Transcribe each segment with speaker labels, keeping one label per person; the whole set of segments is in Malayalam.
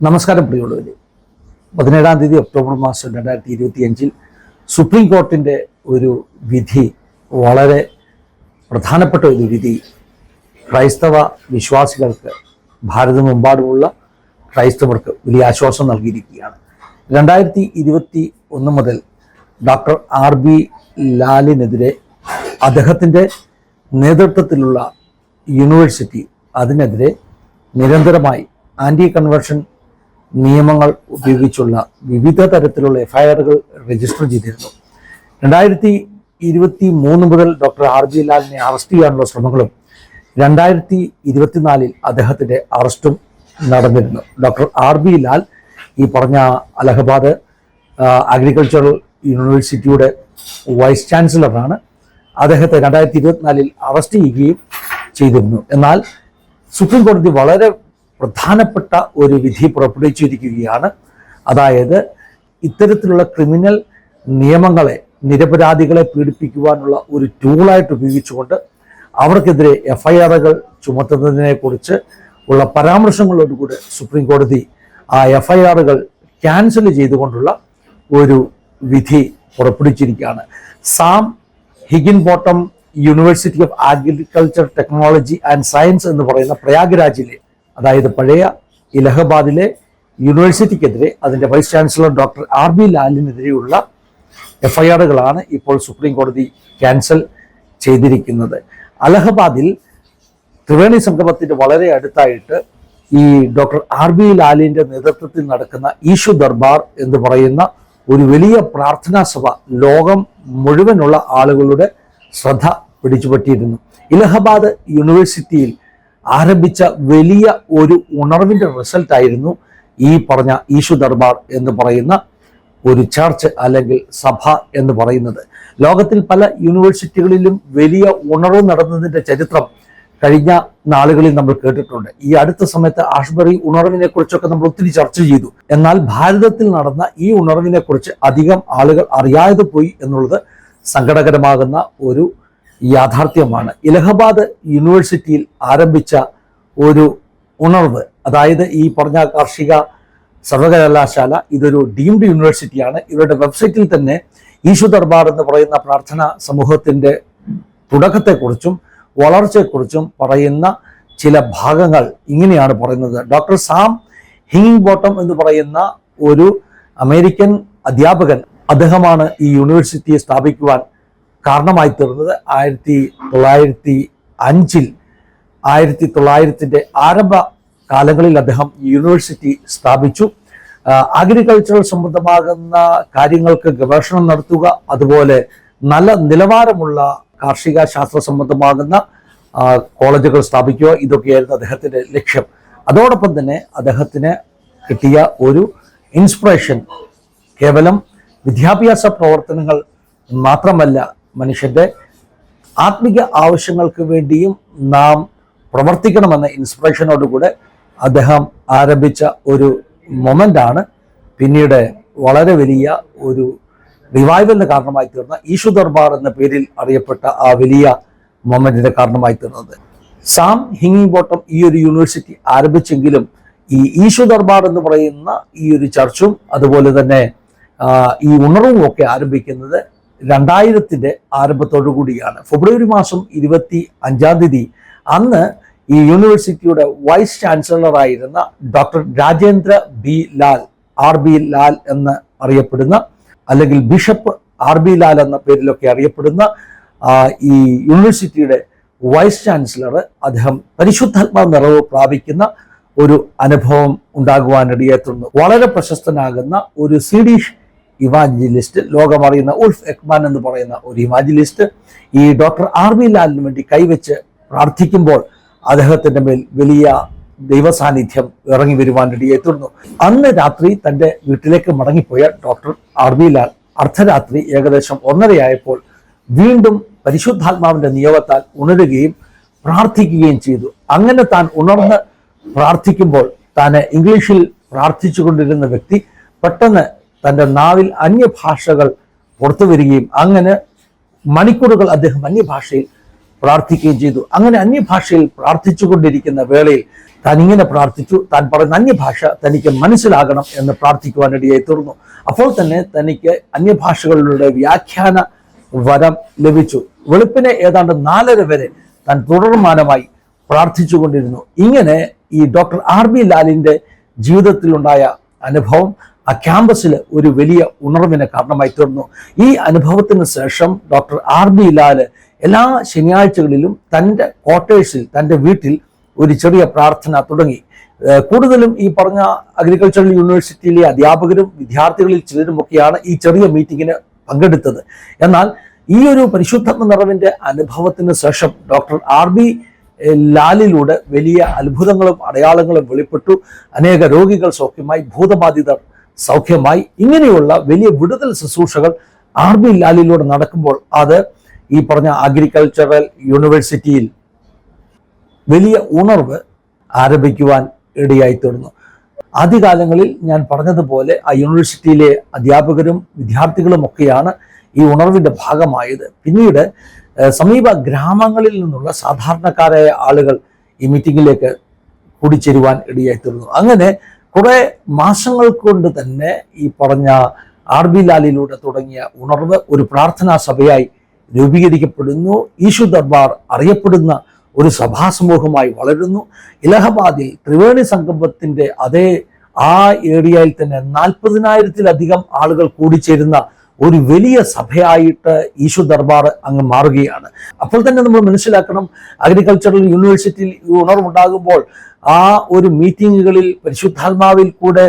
Speaker 1: നമസ്കാരം പ്രിയമുള്ളവരെ. 17 തീയതി ഒക്ടോബർ മാസം 2025 സുപ്രീം കോർട്ടിൻ്റെ ഒരു വിധി, വളരെ പ്രധാനപ്പെട്ട ഒരു വിധി ക്രൈസ്തവ വിശ്വാസികൾക്ക്, ഭാരതമെമ്പാടുമുള്ള ക്രൈസ്തവർക്ക് വലിയ ആശ്വാസം നൽകിയിരിക്കുകയാണ്. 2021 മുതൽ ഡോക്ടർ RB ലാലിനെതിരെ അദ്ദേഹത്തിൻ്റെ നേതൃത്വത്തിലുള്ള യൂണിവേഴ്സിറ്റി അതിനെതിരെ നിരന്തരമായി ആൻറ്റി കൺവേർഷൻ നിയമങ്ങൾ ഉപയോഗിച്ചുള്ള വിവിധ തരത്തിലുള്ള FIRകൾ രജിസ്റ്റർ ചെയ്തിരുന്നു. 2023 മുതൽ ഡോക്ടർ RB ലാലിനെ അറസ്റ്റ് ചെയ്യാനുള്ള ശ്രമങ്ങളും 2024 അദ്ദേഹത്തിൻ്റെ അറസ്റ്റും നടന്നിരുന്നു. ഡോക്ടർ RB ലാൽ ഈ പറഞ്ഞ അലഹബാദ് അഗ്രികൾച്ചറൽ യൂണിവേഴ്സിറ്റിയുടെ വൈസ് ചാൻസലറാണ്. അദ്ദേഹത്തെ 2024 അറസ്റ്റ് ചെയ്യുകയും ചെയ്തിരുന്നു. എന്നാൽ സുപ്രീം കോടതി വളരെ പ്രധാനപ്പെട്ട ഒരു വിധി പുറപ്പെടുവിച്ചിരിക്കുകയാണ്. അതായത് ഇത്തരത്തിലുള്ള ക്രിമിനൽ നിയമങ്ങളെ, നിരപരാധികളെ പീഡിപ്പിക്കുവാനുള്ള ഒരു ടൂളായിട്ട് ഉപയോഗിച്ചുകൊണ്ട് അവർക്കെതിരെ FIRകൾ ചുമത്തുന്നതിനെക്കുറിച്ച് ഉള്ള പരാമർശങ്ങളോടുകൂടി സുപ്രീം കോടതി ആ FIRകൾ ക്യാൻസൽ ചെയ്തുകൊണ്ടുള്ള ഒരു വിധി പുറപ്പെടുവിച്ചിരിക്കുകയാണ്. Sam Higginbottom university of agriculture technology and science എന്ന് പറയുന്ന പ്രയാഗ്രാജിലെ, അതായത് പഴയ ഇലഹബാദിലെ യൂണിവേഴ്സിറ്റിക്കെതിരെ അതിൻ്റെ വൈസ് ചാൻസലർ ഡോക്ടർ RB ലാലിനെതിരെയുള്ള FIRകളാണ് ഇപ്പോൾ സുപ്രീം കോടതി ക്യാൻസൽ ചെയ്തിരിക്കുന്നത്. അലഹബാദിൽ ത്രിവേണി സംഗമത്തിൻ്റെ വളരെ അടുത്തായിട്ട് ഈ ഡോക്ടർ RB ലാലിൻ്റെ നേതൃത്വത്തിൽ നടക്കുന്ന ഈശു ദർബാർ എന്ന് പറയുന്ന ഒരു വലിയ പ്രാർത്ഥനാ സഭ ലോകം മുഴുവനുള്ള ആളുകളുടെ ശ്രദ്ധ പിടിച്ചുപറ്റിയിരുന്നു. ഇലഹബാദ് യൂണിവേഴ്സിറ്റിയിൽ ആരംഭിച്ച വലിയ ഒരു ഉണർവിൻ്റെ റിസൾട്ടായിരുന്നു ഈ പറഞ്ഞ ഈശു ദർബാർ എന്ന് പറയുന്ന ഒരു ചർച്ച് അല്ലെങ്കിൽ സഭ എന്ന് പറയുന്നത്. ലോകത്തിൽ പല യൂണിവേഴ്സിറ്റികളിലും വലിയ ഉണർവ് നടന്നതിൻ്റെ ചരിത്രം കഴിഞ്ഞ നാളുകളിൽ നമ്മൾ കേട്ടിട്ടുണ്ട്. ഈ അടുത്ത സമയത്ത് ആഷ്ബറി ഉണർവിനെ കുറിച്ചൊക്കെ നമ്മൾ ഒത്തിരി ചർച്ച ചെയ്തു. എന്നാൽ ഭാരതത്തിൽ നടന്ന ഈ ഉണർവിനെ കുറിച്ച് അധികം ആളുകൾ അറിയാതെ പോയി എന്നുള്ളത് സങ്കടകരമാകുന്ന ഒരു യാഥാർത്ഥ്യമാണ്. ഇലഹബാദ് യൂണിവേഴ്സിറ്റിയിൽ ആരംഭിച്ച ഒരു ഉണർവ്, അതായത് ഈ പറഞ്ഞ കാർഷിക സർവകലാശാല ഇതൊരു ഡീംഡ് യൂണിവേഴ്സിറ്റിയാണ്. ഇവരുടെ വെബ്സൈറ്റിൽ തന്നെ ഈശു ദർബാർ എന്ന് പറയുന്ന പ്രാർത്ഥനാ സമൂഹത്തിൻ്റെ തുടക്കത്തെക്കുറിച്ചും വളർച്ചയെക്കുറിച്ചും പറയുന്ന ചില ഭാഗങ്ങൾ ഇങ്ങനെയാണ് പറയുന്നത്. ഡോക്ടർ സാം ഹിഗിൻബോട്ടം എന്ന് പറയുന്ന ഒരു അമേരിക്കൻ അധ്യാപകൻ, അദ്ദേഹമാണ് ഈ യൂണിവേഴ്സിറ്റിയെ സ്ഥാപിക്കുവാൻ കാരണമായി തീർന്നത്. 1905 1900 ആരംഭ കാലങ്ങളിൽ അദ്ദേഹം യൂണിവേഴ്സിറ്റി സ്ഥാപിച്ചു. അഗ്രികൾച്ചറൽ സംബന്ധമാകുന്ന കാര്യങ്ങൾക്ക് ഗവേഷണം നടത്തുക, അതുപോലെ നല്ല നിലവാരമുള്ള കാർഷിക ശാസ്ത്ര സംബന്ധമാകുന്ന കോളേജുകൾ സ്ഥാപിക്കുക, ഇതൊക്കെയായിരുന്നു അദ്ദേഹത്തിൻ്റെ ലക്ഷ്യം. അതോടൊപ്പം തന്നെ അദ്ദേഹത്തിന് കിട്ടിയ ഒരു ഇൻസ്പിറേഷൻ കേവലം വിദ്യാഭ്യാസ പ്രവർത്തനങ്ങൾ മാത്രമല്ല, മനുഷ്യൻ്റെ ആത്മിക ആവശ്യങ്ങൾക്ക് വേണ്ടിയും നാം പ്രവർത്തിക്കണമെന്ന ഇൻസ്പിറേഷനോടുകൂടെ അദ്ദേഹം ആരംഭിച്ച ഒരു മൊമെൻ്റാണ് പിന്നീട് വളരെ വലിയ ഒരു റിവൈവലിന് കാരണമായി തീർന്ന ഈശു ദർബാർ എന്ന പേരിൽ അറിയപ്പെട്ട ആ വലിയ മൊമെന്റിന് കാരണമായി തീർന്നത്. സാം ഹിഗിൻബോട്ടം ഈ ഒരു യൂണിവേഴ്സിറ്റി ആരംഭിച്ചെങ്കിലും ഈ ഈശു ദർബാർ എന്ന് പറയുന്ന ഈ ഒരു ചർച്ചും അതുപോലെ തന്നെ ഈ ഉണർവും ഒക്കെ ആരംഭിക്കുന്നത് 2000 ആരംഭത്തോടു കൂടിയാണ്. ഫെബ്രുവരി മാസം 25 തീയതി അന്ന് ഈ യൂണിവേഴ്സിറ്റിയുടെ വൈസ് ചാൻസലറായിരുന്ന doctor Rajendra B Lal, RB Lal എന്ന് അറിയപ്പെടുന്ന, അല്ലെങ്കിൽ ബിഷപ്പ് RB ലാൽ എന്ന പേരിലൊക്കെ അറിയപ്പെടുന്ന ഈ യൂണിവേഴ്സിറ്റിയുടെ വൈസ് ചാൻസലർ, അദ്ദേഹം പരിശുദ്ധാത്മാ നിറവ് പ്രാപിക്കുന്ന ഒരു അനുഭവം ഉണ്ടാകുവാനിടയെത്തുന്നു. വളരെ പ്രശസ്തനാകുന്ന ഒരു സ്വീഡിഷ് ഇവാഞ്ചലിസ്റ്റ്, ലോകമറിയുന്ന ഉൾഫ് എക്മാൻ എന്ന് പറയുന്ന ഒരു ഇവാഞ്ചലിസ്റ്റ് ഈ ഡോക്ടർ RB ലാലിന് വേണ്ടി കൈവച്ച് പ്രാർത്ഥിക്കുമ്പോൾ അദ്ദേഹത്തിൻ്റെ മേൽ വലിയ ദൈവസാന്നിധ്യം ഇറങ്ങി വരുവാനിടയെത്തുന്നു. അന്ന് രാത്രി തൻ്റെ വീട്ടിലേക്ക് മടങ്ങിപ്പോയ ഡോക്ടർ RB ലാൽ അർദ്ധരാത്രി ഏകദേശം 1:30 വീണ്ടും പരിശുദ്ധാത്മാവിൻ്റെ നിയോഗത്താൽ ഉണരുകയും പ്രാർത്ഥിക്കുകയും ചെയ്തു. അങ്ങനെ താൻ ഉണർന്ന് പ്രാർത്ഥിക്കുമ്പോൾ, താൻ ഇംഗ്ലീഷിൽ പ്രാർത്ഥിച്ചു കൊണ്ടിരുന്ന വ്യക്തി പെട്ടെന്ന് തൻ്റെ നാവിൽ അന്യഭാഷകൾ പുറത്തു വരികയും അങ്ങനെ മണിക്കൂറുകൾ അദ്ദേഹം അന്യഭാഷയിൽ പ്രാർത്ഥിക്കുകയും ചെയ്തു. അങ്ങനെ അന്യഭാഷയിൽ പ്രാർത്ഥിച്ചുകൊണ്ടിരിക്കുന്ന വേളയിൽ താൻ ഇങ്ങനെ പ്രാർത്ഥിച്ചു. താൻ പറയുന്ന അന്യഭാഷ തനിക്ക് മനസ്സിലാകണം എന്ന് പ്രാർത്ഥിക്കുവാനിടയായി തീർന്നു. അപ്പോൾ തന്നെ തനിക്ക് അന്യഭാഷകളുടെ വ്യാഖ്യാന വരം ലഭിച്ചു. വെളുപ്പിനെ ഏതാണ്ട് 4:30 വരെ താൻ തുടർമാനമായി പ്രാർത്ഥിച്ചുകൊണ്ടിരുന്നു. ഇങ്ങനെ ഈ ഡോക്ടർ RB ലാലിന്റെ ജീവിതത്തിലുണ്ടായ അനുഭവം ആ ക്യാമ്പസിൽ ഒരു വലിയ ഉണർവിന് കാരണമായി തീർന്നു. ഈ അനുഭവത്തിന് ശേഷം ഡോക്ടർ RB ലാല് എല്ലാ ശനിയാഴ്ചകളിലും തൻ്റെ ക്വാർട്ടേഴ്സിൽ, തൻ്റെ വീട്ടിൽ ഒരു ചെറിയ പ്രാർത്ഥന തുടങ്ങി. കൂടുതലും ഈ പറഞ്ഞ അഗ്രികൾച്ചറൽ യൂണിവേഴ്സിറ്റിയിലെ അധ്യാപകരും വിദ്യാർത്ഥികളിൽ ചിലരുമൊക്കെയാണ് ഈ ചെറിയ മീറ്റിങ്ങിന് പങ്കെടുത്തത്. എന്നാൽ ഈ ഒരു പരിശുദ്ധാത്മ നിറവിന്റെ അനുഭവത്തിന് ശേഷം ഡോക്ടർ RB ലാലിലൂടെ വലിയ അത്ഭുതങ്ങളും അടയാളങ്ങളും വെളിപ്പെട്ടു. അനേക രോഗികൾ സൗഖ്യമായി, ഭൂതബാധിതർ സൗഖ്യമായി. ഇങ്ങനെയുള്ള വലിയ വിടുതൽ ശുശ്രൂഷകൾ RB ലാലിലൂടെ നടക്കുമ്പോൾ അത് ഈ പറഞ്ഞ അഗ്രികൾച്ചറൽ യൂണിവേഴ്സിറ്റിയിൽ വലിയ ഉണർവ് ആരംഭിക്കുവാൻ ഇടയായി തീർന്നു. ആദ്യകാലങ്ങളിൽ ഞാൻ പറഞ്ഞതുപോലെ ആ യൂണിവേഴ്സിറ്റിയിലെ അധ്യാപകരും വിദ്യാർത്ഥികളും ഒക്കെയാണ് ഈ ഉണർവിന്റെ ഭാഗമായത്. പിന്നീട് സമീപ ഗ്രാമങ്ങളിൽ നിന്നുള്ള സാധാരണക്കാരായ ആളുകൾ ഈ മീറ്റിങ്ങിലേക്ക് കൂടിച്ചേരുവാൻ ഇടയായി തീർന്നു. അങ്ങനെ കുറെ മാസങ്ങൾ കൊണ്ട് തന്നെ ഈ പറഞ്ഞ RB ലാലിലൂടെ തുടങ്ങിയ ഉണർവ് ഒരു പ്രാർത്ഥനാ സഭയായി രൂപീകരിക്കപ്പെടുന്നു. ഈശു ദർബാർ അറിയപ്പെടുന്ന ഒരു സഭാസമൂഹമായി വളരുന്നു. ഇലഹബാദിൽ ത്രിവേണി സംഗമത്തിന്റെ അതേ ആ ഏരിയയിൽ തന്നെ 40,000-ലധികം ആളുകൾ കൂടിച്ചേരുന്ന ഒരു വലിയ സഭയായിട്ട് ഈശു ദർബാർ അങ്ങ് മാറുകയാണ്. അപ്പോൾ തന്നെ നമ്മൾ മനസ്സിലാക്കണം, അഗ്രികൾച്ചറൽ യൂണിവേഴ്സിറ്റിയിൽ ഈ ഉണർവുണ്ടാകുമ്പോൾ ആ ഒരു മീറ്റിങ്ങുകളിൽ പരിശുദ്ധാത്മാവിൽ കൂടെ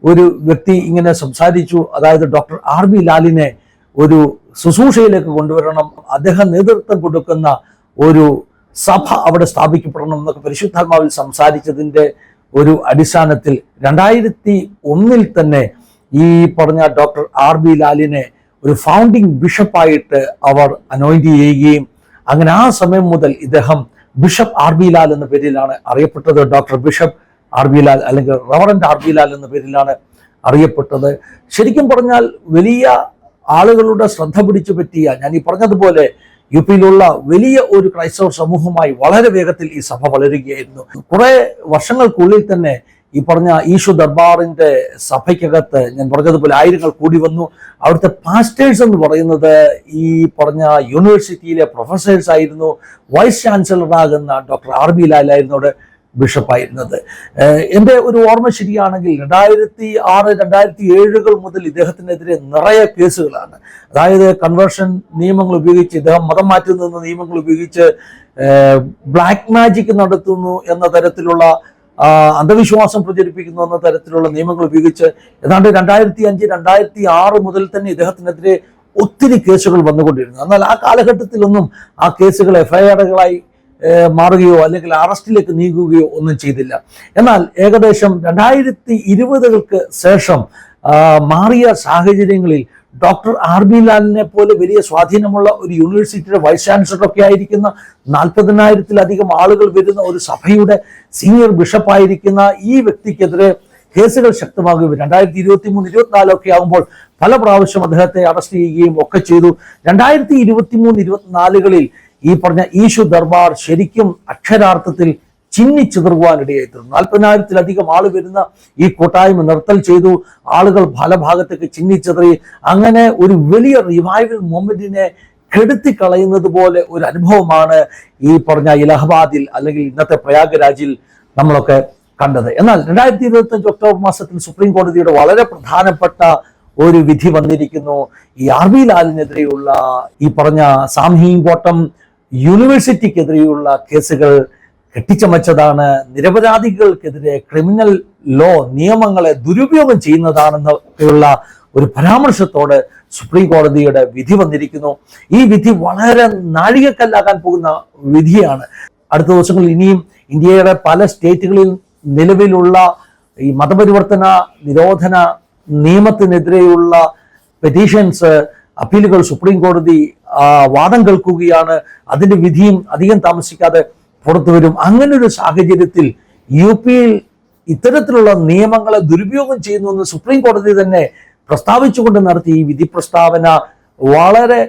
Speaker 1: ഒരു വ്യക്തി ഇങ്ങനെ സംസാരിച്ചു. അതായത് ഡോക്ടർ RB ലാലിനെ ഒരു ശുശ്രൂഷയിലേക്ക് കൊണ്ടുവരണം, അദ്ദേഹം നേതൃത്വം കൊടുക്കുന്ന ഒരു സഭ അവിടെ സ്ഥാപിക്കപ്പെടണം എന്നൊക്കെ പരിശുദ്ധാത്മാവിൽ സംസാരിച്ചതിൻ്റെ ഒരു അടിസ്ഥാനത്തിൽ 2001 തന്നെ ഈ പറഞ്ഞ ഡോക്ടർ RB ലാലിനെ ഒരു ഫൗണ്ടിങ് ബിഷപ്പായിട്ട് അവർ അനോയിന്റ് ചെയ്യുകയും അങ്ങനെ ആ സമയം മുതൽ ഇദ്ദേഹം ബിഷപ്പ് RB ലാൽ എന്ന പേരിലാണ് അറിയപ്പെട്ടത്. ഡോക്ടർ ബിഷപ്പ് RB ലാൽ അല്ലെങ്കിൽ റവറന്റ് RB ലാൽ എന്ന പേരിലാണ് അറിയപ്പെട്ടത്. ശരിക്കും പറഞ്ഞാൽ വലിയ ആളുകളുടെ ശ്രദ്ധ പിടിച്ചു പറ്റിയ, ഞാൻ ഈ പറഞ്ഞതുപോലെ UP-യിലുള്ള വലിയ ഒരു ക്രൈസ്തവ സമൂഹമായി വളരെ വേഗത്തിൽ ഈ സഭ വളരുകയായിരുന്നു. കുറെ വർഷങ്ങൾക്കുള്ളിൽ തന്നെ ഈ പറഞ്ഞ ഈശു ദർബാറിന്റെ സഭയ്ക്കകത്ത് ഞാൻ പറഞ്ഞതുപോലെ ആയിരങ്ങൾ കൂടി വന്നു. അവിടുത്തെ പാസ്റ്റേഴ്സ് എന്ന് പറയുന്നത് ഈ പറഞ്ഞ യൂണിവേഴ്സിറ്റിയിലെ പ്രൊഫസേഴ്സ് ആയിരുന്നു. വൈസ് ചാൻസലറാകുന്ന ഡോക്ടർ RB ലാലായിരുന്നു അവിടെ ബിഷപ്പായിരുന്നത്. എൻ്റെ ഒരു ഓർമ്മ ശരിയാണെങ്കിൽ 2006-2007 മുതൽ ഇദ്ദേഹത്തിനെതിരെ നിറയെ കേസുകളാണ്. അതായത് കൺവേർഷൻ നിയമങ്ങൾ ഉപയോഗിച്ച്, ഇദ്ദേഹം മതം മാറ്റുന്ന നിയമങ്ങൾ ഉപയോഗിച്ച് ബ്ലാക്ക് മാജിക് നടത്തുന്നു എന്ന തരത്തിലുള്ള അന്ധവിശ്വാസം പ്രചരിപ്പിക്കുന്നു എന്ന തരത്തിലുള്ള നിയമങ്ങൾ ഉപയോഗിച്ച് ഏതാണ്ട് 2005-2006 മുതൽ തന്നെ ഇദ്ദേഹത്തിനെതിരെ ഒത്തിരി കേസുകൾ വന്നുകൊണ്ടിരുന്നു. എന്നാൽ ആ കാലഘട്ടത്തിലൊന്നും ആ കേസുകൾ FIRകളായി മാറുകയോ അല്ലെങ്കിൽ അറസ്റ്റിലേക്ക് നീങ്ങുകയോ ഒന്നും ചെയ്തില്ല. എന്നാൽ ഏകദേശം 2020-കൾക്ക് ശേഷം മാറിയ സാഹചര്യങ്ങളിൽ ഡോക്ടർ RB ലാലിനെ പോലെ വലിയ സ്വാധീനമുള്ള ഒരു യൂണിവേഴ്സിറ്റിയുടെ വൈസ് ചാൻസലറൊക്കെ ആയിരിക്കുന്ന 40,000-ലധികം ആളുകൾ വരുന്ന ഒരു സഭയുടെ സീനിയർ ബിഷപ്പായിരിക്കുന്ന ഈ വ്യക്തിക്കെതിരെ കേസുകൾ ശക്തമാകുകയും 2023-24 ഒക്കെ ആകുമ്പോൾ പല പ്രാവശ്യം അദ്ദേഹത്തെ അറസ്റ്റ് ചെയ്യുകയും ഒക്കെ ചെയ്തു. 2023-24 ഈ പറഞ്ഞ ഈശു ദർബാർ ശരിക്കും അക്ഷരാർത്ഥത്തിൽ ചിന്നിച്ചിതറുവാനിടയായി തീർന്നു. 40,000-ലധികം ആൾ വരുന്ന ഈ കൂട്ടായ്മ നിർത്തൽ ചെയ്തു. ആളുകൾ പല ഭാഗത്തേക്ക് ചിന്നിച്ചിതറി. അങ്ങനെ ഒരു വലിയ റിവൈവൽ മൊമെന്റിനെ കെടുത്തിക്കളയുന്നത് പോലെ ഒരു അനുഭവമാണ് ഈ പറഞ്ഞ ഇലഹബാദിൽ അല്ലെങ്കിൽ ഇന്നത്തെ പ്രയാഗ്രാജിൽ നമ്മളൊക്കെ കണ്ടത്. എന്നാൽ 2025 ഒക്ടോബർ മാസത്തിൽ സുപ്രീം കോടതിയുടെ വളരെ പ്രധാനപ്പെട്ട ഒരു വിധി വന്നിരിക്കുന്നു. ഈ RB ലാലിനെതിരെയുള്ള ഈ പറഞ്ഞ സാംഹിംകോട്ടം യൂണിവേഴ്സിറ്റിക്കെതിരെയുള്ള കേസുകൾ കെട്ടിച്ചമച്ചതാണ്, നിരപരാധികൾക്കെതിരെ ക്രിമിനൽ ലോ നിയമങ്ങളെ ദുരുപയോഗം ചെയ്യുന്നതാണെന്നൊക്കെയുള്ള ഒരു പരാമർശത്തോട് സുപ്രീം കോടതിയുടെ വിധി വന്നിരിക്കുന്നു. ഈ വിധി വളരെ നാഴികക്കല്ലാകാൻ പോകുന്ന വിധിയാണ്. അടുത്ത ദിവസങ്ങളിൽ ഇനിയും ഇന്ത്യയുടെ പല സ്റ്റേറ്റുകളിൽ നിലവിലുള്ള ഈ മതപരിവർത്തന നിരോധന നിയമത്തിനെതിരെയുള്ള പെറ്റീഷൻസ്, അപ്പീലുകൾ സുപ്രീം കോടതി വാദം കേൾക്കുകയാണ്. അതിന്റെ വിധിയും അധികം താമസിക്കാതെ പുറത്തു വരും. അങ്ങനെ ഒരു സാഹചര്യത്തിൽ UP-യിൽ ഇത്തരത്തിലുള്ള നിയമങ്ങളെ ദുരുപയോഗം ചെയ്യുന്നുവെന്ന് സുപ്രീം കോടതി തന്നെ പ്രസ്താവിച്ചുകൊണ്ട് നടത്തിയ ഈ വിധി പ്രസ്താവന വളരെ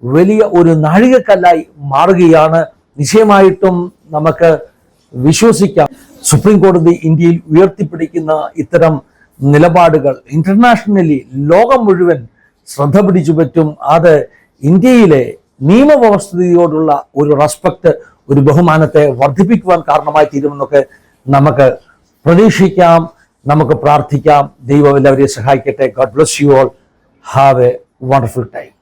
Speaker 1: വലിയ ഒരു നാഴികക്കല്ലായി മാറുകയാണ്. നിശ്ചയമായിട്ടും നമുക്ക് വിശ്വസിക്കാം സുപ്രീം കോടതി ഇന്ത്യയിൽ ഉയർത്തിപ്പിടിക്കുന്ന ഇത്തരം നിലപാടുകൾ ഇന്റർനാഷണലി ലോകം മുഴുവൻ ശ്രദ്ധ പിടിച്ചു പറ്റും. അത് ഇന്ത്യയിലെ നിയമവ്യവസ്ഥയോടുള്ള ഒരു റെസ്പെക്ട്, ഒരു ബഹുമാനത്തെ വർദ്ധിപ്പിക്കുവാൻ കാരണമായി തീരുമെന്നൊക്കെ നമുക്ക് പ്രതീക്ഷിക്കാം, നമുക്ക് പ്രാർത്ഥിക്കാം. ദൈവം എല്ലാവരെയും സഹായിക്കട്ടെ. God bless you all. Have A wonderful time.